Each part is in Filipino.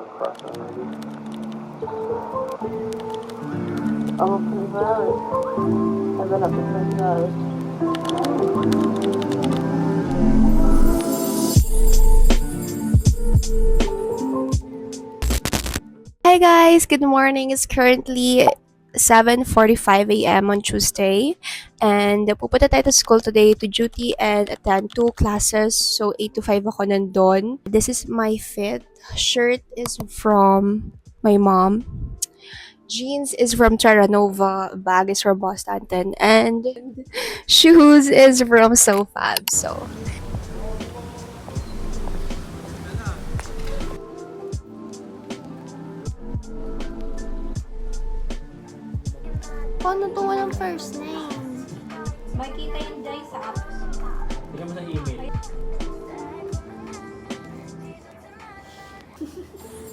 Wala pa. Ako po ba? Ay, malapit na guys. Hi guys, good morning. It's currently 7:45 a.m. on Tuesday, and pupunta tayo to school today to duty and attend 2 classes. So 8 to 5 ako nandun. This is my fit. Shirt is from my mom. Jeans is from Terranova. Bag is from Bostanton, and shoes is from SoFab. So paano to walang first name? Makikita yun dyan sa apps. Bigyan mo sa email.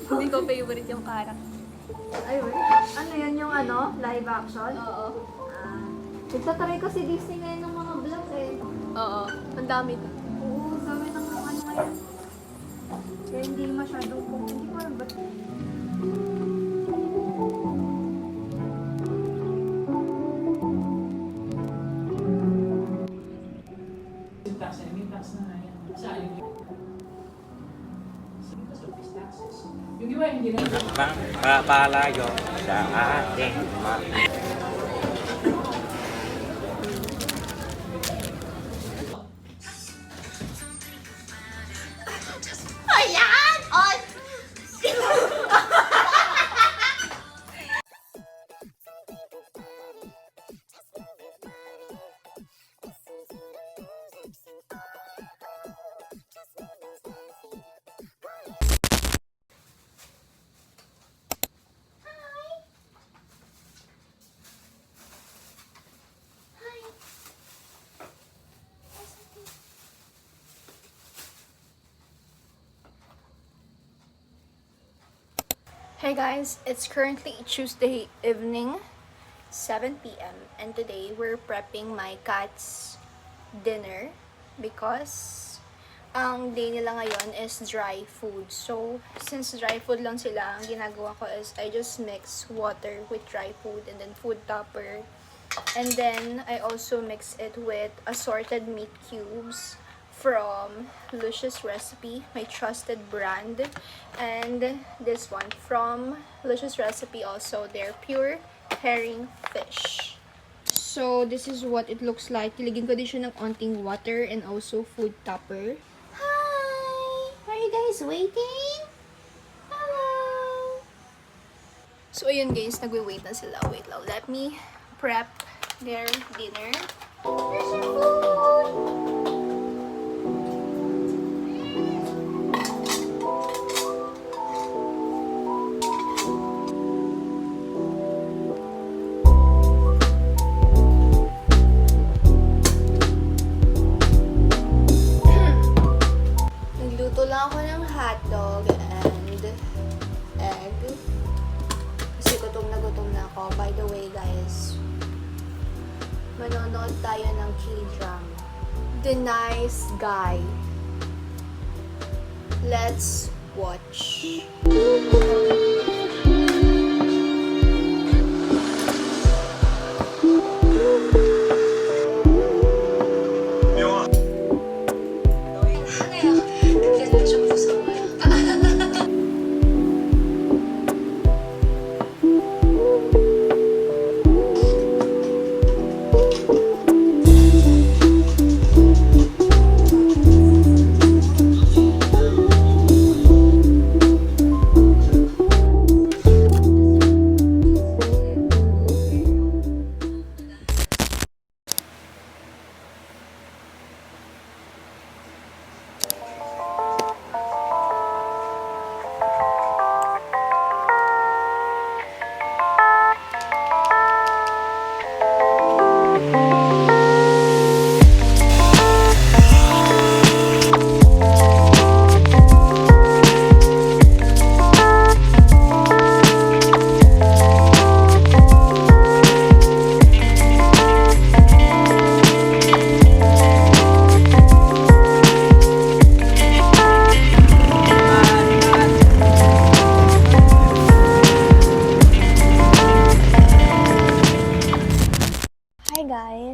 Hindi ko favorite yung character. Ayun. Ano yan yung ano? Live action? Oo. Nagtatry kasi Disney ngayon ng mga vlog eh. Oo. Ang dami to. Oo, gawin ng mga ano ngayon. Kaya hindi masyadong hindi ko alam ba't. Palayo sa ating mga. Hey guys, it's currently Tuesday evening, 7 p.m. and today we're prepping my cat's dinner because ang day nila ngayon is dry food. So, since dry food lang sila, ang ginagawa ko is I just mix water with dry food and then food topper. And then, I also mix it with assorted meat cubes from Lucious Recipe, my trusted brand, and this one from Lucious Recipe also, their pure herring fish. So this is what it looks like. Tiligin ko din siya ng onting water and also food topper. Hi! Are you guys waiting? Hello! So ayun guys, nagwe-wait na sila. Wait lang, let me prep their dinner. There's your food! Nagluto lang ako ng hotdog and egg. Kasi gutom na ako. By the way, guys, manonood tayo ng K-drama. The Nice Guy. Let's watch.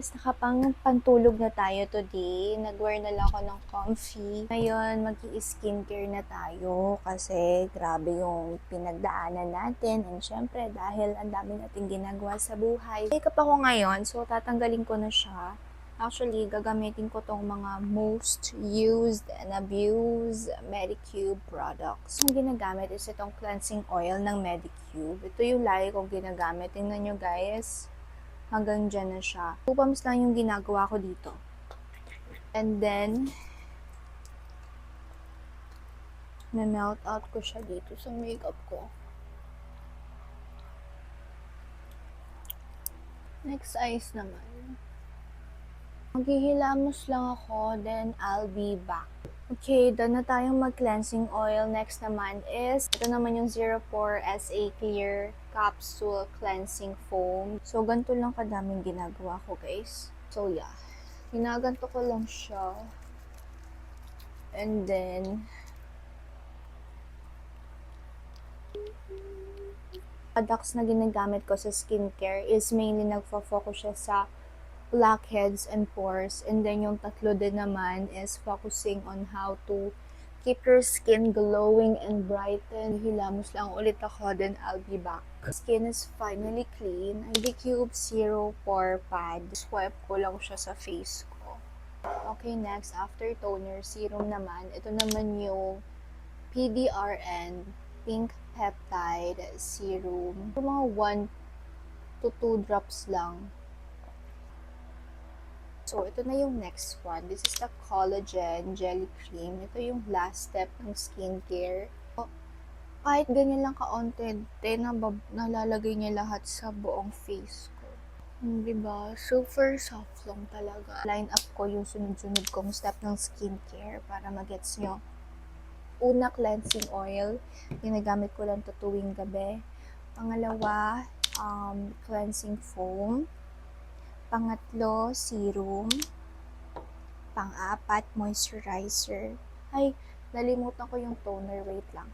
guys, pantulog na tayo today. Nag-wear na lang ako ng comfy. Ngayon, mag-i-skincare na tayo kasi grabe yung pinagdaanan natin. And syempre, dahil ang dami nating ginagawa sa buhay. Makeup ako ngayon, so tatanggalin ko na siya. Actually, gagamitin ko tong mga most used and abused Medicube products. Yung ginagamit is itong cleansing oil ng Medicube. Ito yung lagi kong ginagamit. Tingnan nyo guys. Hanggang dyan na siya. 2 pumps lang yung ginagawa ko dito. And then, na-melt out ko siya dito sa makeup ko. Next eyes naman. Maghihilamos lang ako, then I'll be back. Okay, done na tayong mag-cleansing oil. Next naman is, ito naman yung 04 SA Clear Capsule Cleansing Foam. So, ganito lang kadaming ginagawa ko, guys. So, yeah. Ginaganto ko lang siya. And then, products na ginagamit ko sa skincare is mainly nagfo-focus siya sa blackheads and pores, and then yung tatlo din naman is focusing on how to keep your skin glowing and brighten. Hilamos lang ulit ako, then I'll be back. Skin is finally clean. Medicube Zero Pore Pad. Swipe ko lang siya sa face ko. Okay, next, after toner, serum naman. Ito naman yung PDRN Pink Peptide Serum. Mga 1 to 2 drops lang. So, ito na yung next one. This is the Collagen Jelly Cream. Ito yung last step ng skincare. Kahit ganyan lang ka-onted, nalalagay niya lahat sa buong face ko. Diba? Super soft lang talaga. Line up ko yung sunod-sunod kong step ng skincare para magets nyo. Una, cleansing oil. Ginagamit ko lang ito tuwing gabi. Pangalawa, cleansing foam. Pangatlo, serum. Pang-apat, moisturizer. Ay, nalimutan ko yung toner. Wait lang.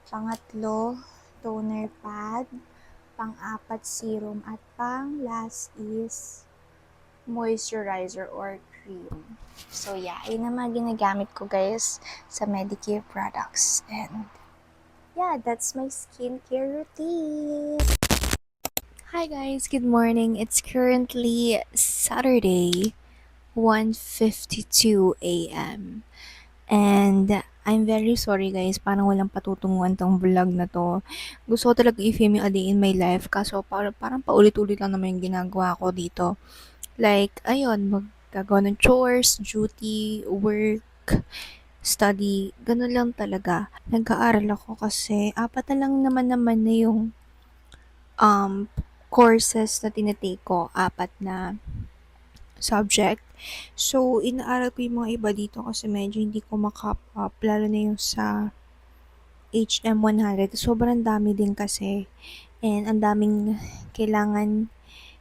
Pangatlo, toner pad. Pang-apat, serum. At pang-last is moisturizer or cream. So, yeah. Yun ang mga ginagamit ko, guys, sa Medicare products. And, yeah, that's my skincare routine. Hi guys, good morning. It's currently Saturday, 1:52 a.m. And I'm very sorry guys, parang walang patutunguhan tong vlog na to. Gusto ko talaga i-film yung a day in my life, kaso parang paulit-ulit lang naman yung ginagawa ko dito. Like, ayun, maggagawa ng chores, duty, work, study, ganun lang talaga. Nag-aaral ako kasi 4 na lang naman na yung courses na tinitake ko, 4 na subject. So, inaaral ko yung mga iba dito kasi medyo hindi ko makap up, lalo na yung sa HM100. Sobrang dami din kasi. And ang daming kailangan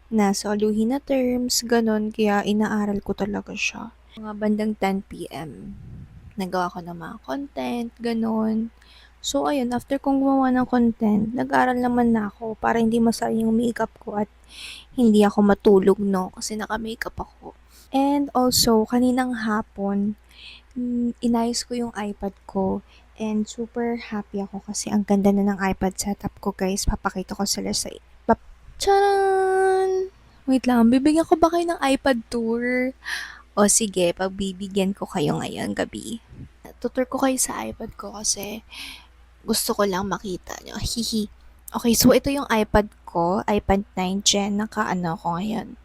na soluhin na terms, ganun. Kaya inaaral ko talaga siya. Mga bandang 10 p.m. Nagawa ko ng mga content, ganun. So, ayun, after kong gumawa ng content, nag-aral naman na ako para hindi masayang yung makeup ko at hindi ako matulog, no? Kasi naka-makeup ako. And also, kaninang hapon, inayos ko yung iPad ko and super happy ako kasi ang ganda na ng iPad setup ko, guys. Papakita ko sila sa... Tcharan! Wait lang, bibigyan ko ba kayo ng iPad tour? O sige, pagbibigyan ko kayo ngayon gabi. Tutur ko kayo sa iPad ko kasi gusto ko lang makita nyo. Hihi. Okay, so ito yung iPad ko. iPad 9 Gen. Naka-ano ko ngayon.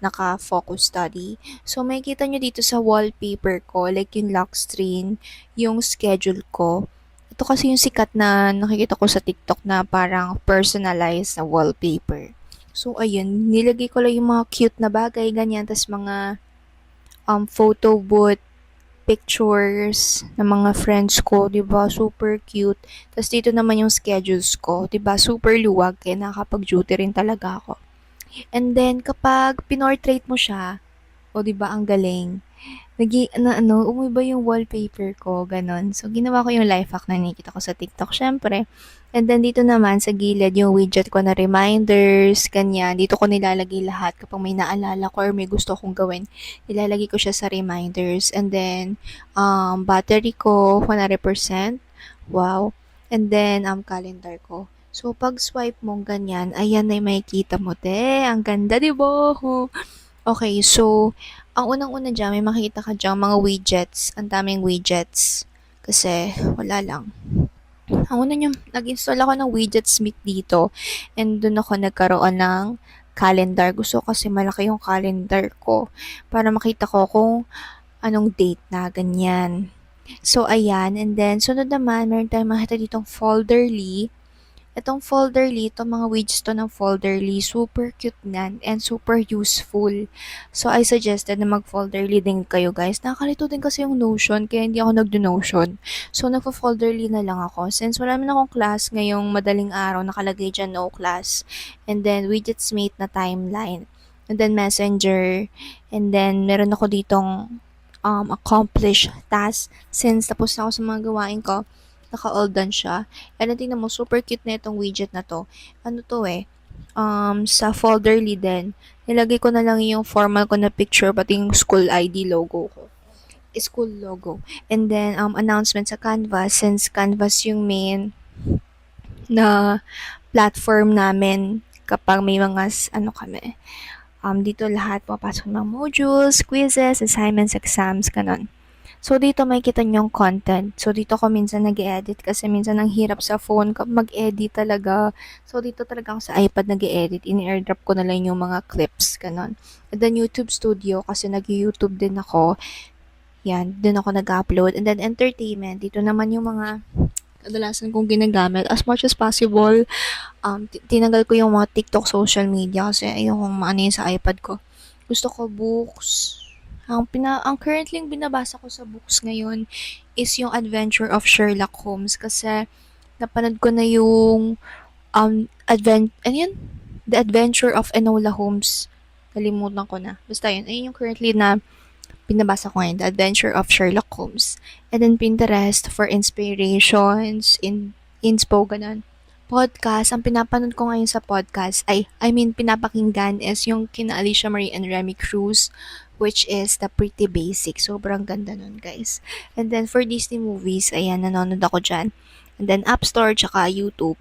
Naka-focus study. So, makikita nyo dito sa wallpaper ko, like yung lock screen, yung schedule ko. Ito kasi yung sikat na nakikita ko sa TikTok na parang personalized na wallpaper. So, ayun. Nilagay ko lang yung mga cute na bagay, ganyan. Tas mga photo booth, pictures ng mga friends ko, 'di ba? Super cute. Tapos dito naman yung schedules ko, 'di ba? Super luwag kaya nakakapag-duty rin talaga ako. And then kapag pinortrait mo siya, o 'di ba ang galing. umiba yung wallpaper ko, ganon. So, ginawa ko yung life hack na nakikita ko sa TikTok, syempre. And then, dito naman, sa gilid, yung widget ko na reminders, ganyan. Dito ko nilalagay lahat kapag may naalala ko or may gusto kong gawin. Nilalagay ko siya sa reminders. And then, battery ko, 100%. Wow. And then, calendar ko. So, pag swipe mo ganyan, ayan na yung makikita mo, te. Ang ganda, di ba? Okay, so, ang unang-una dyan, may makikita ka dyan, mga widgets. Ang daming widgets. Kasi, wala lang. Ang una nyo, nag-install ako ng Widgetsmith dito. And doon ako nagkaroon ng calendar. Gusto ko kasi malaki yung calendar ko. Para makita ko kung anong date na, ganyan. So, ayan. And then, sunod naman, meron tayong makita ditong Folderly. Itong Folderly, itong mga widgets to ng Folderly, super cute nan and super useful. So, I suggested na mag-Folderly din kayo, guys. Nakakalito din kasi yung Notion, kaya hindi ako nagdo-Notion. So, nagpo-Folderly na lang ako. Since wala naman akong class ngayong madaling araw, nakalagay dyan no class. And then, Widgetsmith na timeline. And then, Messenger. And then, meron ako ditong accomplish task. Since tapos na ako sa mga gawain ko, naka-all done siya. And tingnan mo, super cute na itong widget na to. Ano to sa Folderly din, nilagay ko na lang yung formal ko na picture, pati yung school ID logo ko. School logo. And then, announcement sa Canvas, since Canvas yung main na platform namin kapag may mga, kami. Dito lahat, papasok ng modules, quizzes, assignments, exams, kanon. So, dito makikita niyo yung content. So, dito ko minsan nag-edit kasi minsan ang hirap sa phone mag-edit talaga. So, dito talaga ako sa iPad nag-edit. Ini-airdrop ko na lang yung mga clips, ganon. And then, YouTube Studio kasi nag-YouTube din ako. Yan, din ako nag-upload. And then, entertainment. Dito naman yung mga kadalasan kong ginagamit. As much as possible, tinanggal ko yung mga TikTok social media kasi ayokong maano yun sa iPad ko. Gusto ko books. Ang currently binabasa ko sa books ngayon is yung Adventure of Sherlock Holmes kasi napanood ko na yung The Adventure of Enola Holmes. Kalimutan ko na. Basta yun. Ayun yung currently na binabasa ko ngayon, The Adventure of Sherlock Holmes. And then Pinterest for inspirations, inspo, ganun. Podcast, ang pinapanood ko ngayon sa podcast, pinapakinggan is yung kina Alicia Marie and Remy Cruz, which is the Pretty Basic. Sobrang ganda nun, guys. And then, for Disney movies, ayan, nanonood ako dyan. And then, App Store, tsaka YouTube.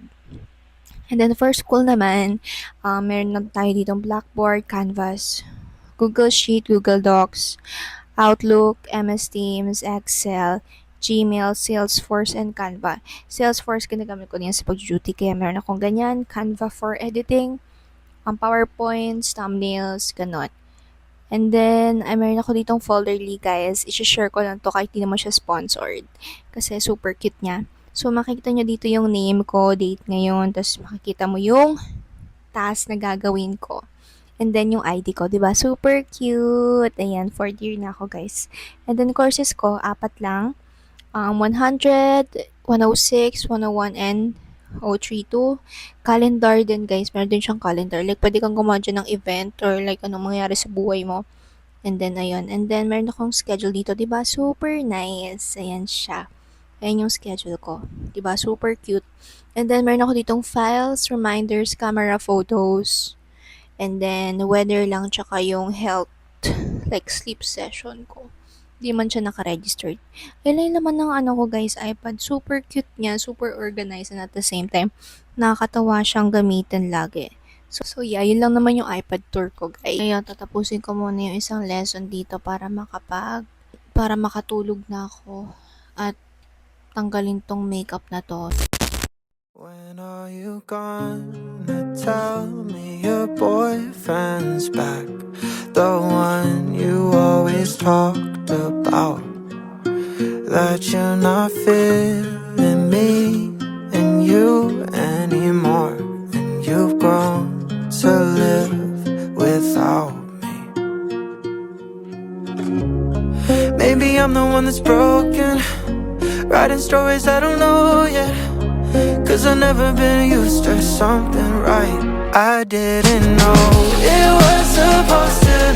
And then, for school naman, meron na tayo ditong Blackboard, Canvas, Google Sheet, Google Docs, Outlook, MS Teams, Excel, Gmail, Salesforce, and Canva. Salesforce, ginagamit ko niyan sa pag-duty, kaya meron akong ganyan. Canva for editing, PowerPoints, thumbnails, ganon. And then, meron ako ditong Folderly, guys. I-share ko lang to kahit di naman siya sponsored. Kasi super cute niya. So, makikita nyo dito yung name ko, date ngayon, tapos makikita mo yung task na gagawin ko. And then, yung ID ko, diba? Super cute. Ayan, 4th year na ako, guys. And then, courses ko, 4 lang. 100, 106, 101, and 032. Calendar din, guys. Meron din siyang calendar. Like, pwede kang gumawa dyan ng event or like, anong mangyayari sa buhay mo. And then, ayun. And then, meron akong schedule dito. Diba? Super nice. Ayan siya. Ayan yung schedule ko. Diba? Super cute. And then, meron ako ditong files, reminders, camera, photos. And then, weather lang, tsaka yung health, like sleep session ko. Di man siya naka-registered. Ayun naman ng ko, guys, iPad. Super cute niya, super organized, and at the same time, nakakatawa siyang gamitin lagi. So yeah, yun lang naman yung iPad tour ko, guys. Ngayon, tatapusin ko muna yung isang lesson dito para makatulog na ako at tanggalin tong makeup na to. When are you gonna tell me your boyfriend's back? The one you always talked about. That you're not feeling me and you anymore. And you've grown to live without me. Maybe I'm the one that's broken, writing stories I don't know yet. 'Cause I've never been used to something right. I didn't know it was supposed to